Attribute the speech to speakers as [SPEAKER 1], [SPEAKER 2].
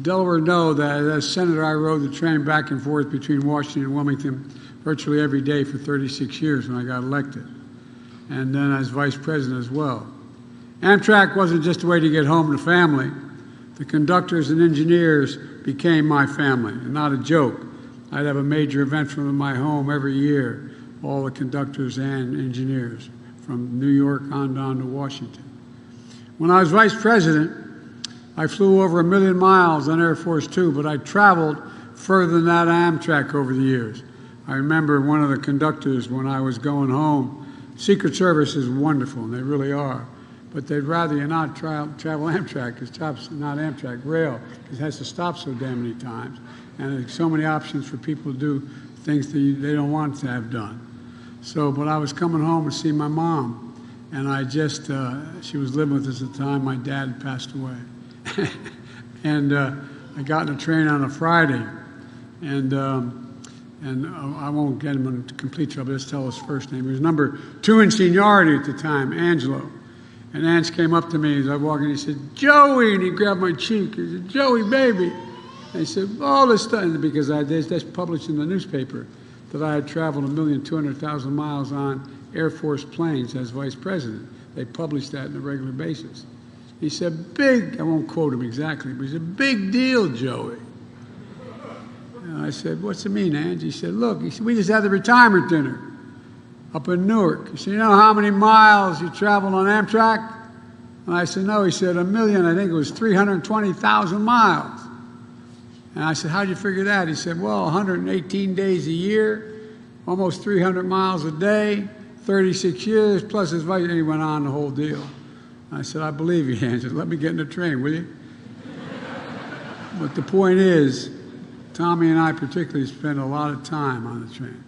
[SPEAKER 1] Delaware know that as senator, I rode the train back and forth between Washington and Wilmington virtually every day for 36 years when I got elected, and then as vice president as well. Amtrak wasn't just a way to get home to family. The conductors and engineers became my family, and not a joke. I'd have a major event from my home every year, all the conductors and engineers, from New York on down to Washington. When I was vice president, I flew over 1 million miles on Air Force Two, but I traveled further than that on Amtrak over the years. I remember one of the conductors when I was going home. Secret Service is wonderful, and they really are, but they'd rather you not travel Amtrak, because it's not Amtrak, rail, because it has to stop so damn many times, and there's so many options for people to do things that they don't want to have done. So, but I was coming home to see my mom, and I just, she was living with us at the time. My dad had passed away. And I got in a train on a Friday, and I won't get him into complete trouble, just tell his first name. He was number 2 in seniority at the time, Angelo. And Ange came up to me as I walked in, he said, "Joey," and he grabbed my cheek. He said, "Joey, baby." And he said, "All this stuff," because that's published in the newspaper that I had traveled 1,200,000 miles on Air Force planes as vice president. They published that on a regular basis. He said, I won't quote him exactly, but he said, "Big deal, Joey." And I said, "What's it mean, Ange?" He said, "Look," he said, "we just had the retirement dinner up in Newark." He said, "You know how many miles you traveled on Amtrak?" And I said, "No." He said, 1,000,000, I think it was 320,000 miles. And I said, "How'd you figure that?" He said, "Well, 118 days a year, almost 300 miles a day, 36 years, plus his vice," and he went on the whole deal. I said, "I believe you, Ange. Let me get in the train, will you?" But the point is, Tommy and I particularly spent a lot of time on the train.